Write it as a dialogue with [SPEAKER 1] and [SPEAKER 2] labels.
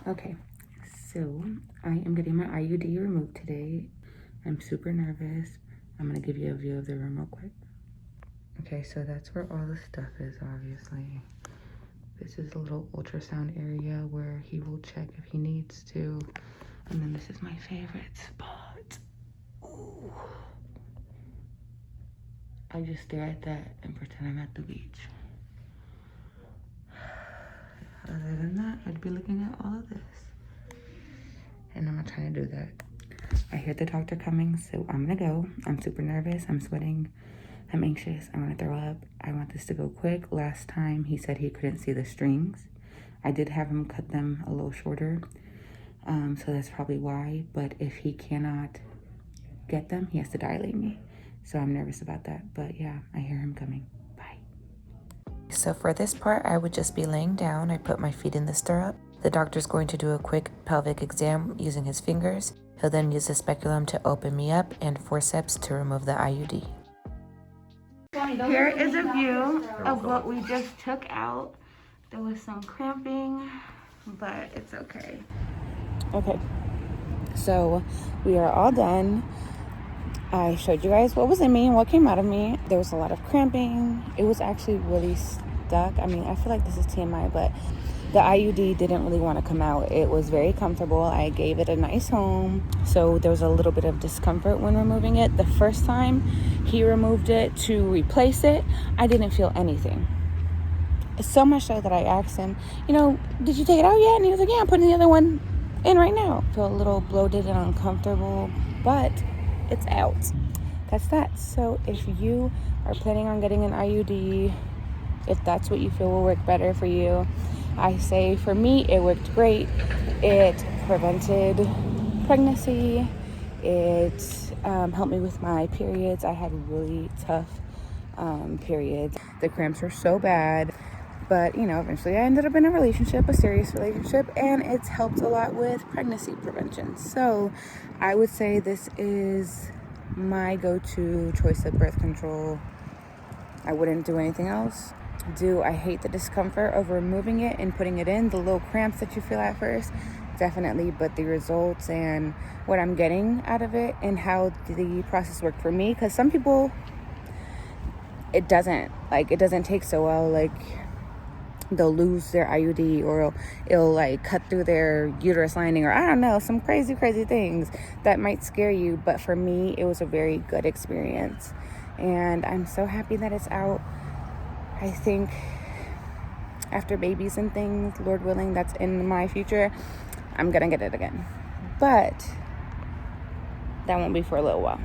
[SPEAKER 1] Okay, so I am getting my IUD removed today. I'm super nervous. I'm gonna give you a view of the room real quick. Okay, so that's where all the stuff is, obviously. This is a little ultrasound area where he will check if he needs to. And then this is my favorite spot. Ooh. I just stare at that and pretend I'm at the beach. Other than that, I'd be looking at all of this. And I'm not trying to do that. I hear the doctor coming, so I'm gonna go. I'm super nervous, I'm sweating, I'm anxious, I wanna throw up. I want this to go quick. Last time he said he couldn't see the strings. I did have him cut them a little shorter, so that's probably why. But if he cannot get them, he has to dilate me. So I'm nervous about that, but yeah, I hear him coming. Bye.
[SPEAKER 2] So for this part, I would just be laying down. I put my feet in the stirrup. The doctor's going to do a quick pelvic exam using his fingers. He'll then use the speculum to open me up and forceps to remove the IUD.
[SPEAKER 1] Here is a view of what we just took out. There was some cramping, but it's okay. Okay, so we are all done. I showed you guys what was in me and what came out of me. There was a lot of cramping. It was actually really stuck. I mean, I feel like this is TMI, but the IUD didn't really want to come out. It was very comfortable. I gave it a nice home. So there was a little bit of discomfort when removing it. The first time he removed it to replace it, I didn't feel anything. So much so that I asked him, you know, did you take it out yet? And he was like, yeah, I'm putting the other one in right now. I feel a little bloated and uncomfortable, but it's out. That's that. So if you are planning on getting an IUD, if that's what you feel will work better for you, I say for me, it worked great. It prevented pregnancy. It helped me with my periods. I had really tough periods. The cramps were so bad. But, you know, eventually I ended up in a relationship, a serious relationship, and it's helped a lot with pregnancy prevention. So I would say this is my go-to choice of birth control. I wouldn't do anything else. I hate the discomfort of removing it and putting it in, the little cramps that you feel at first? Definitely, but the results and what I'm getting out of it and how the process worked for me, because some people, it doesn't take so well. Like, they'll lose their IUD, or it'll like cut through their uterus lining, or I don't know, some crazy things that might scare you. But for me, it was a very good experience, and I'm so happy that it's out. I think after babies and things, Lord willing, that's in my future, I'm gonna get it again, but that won't be for a little while.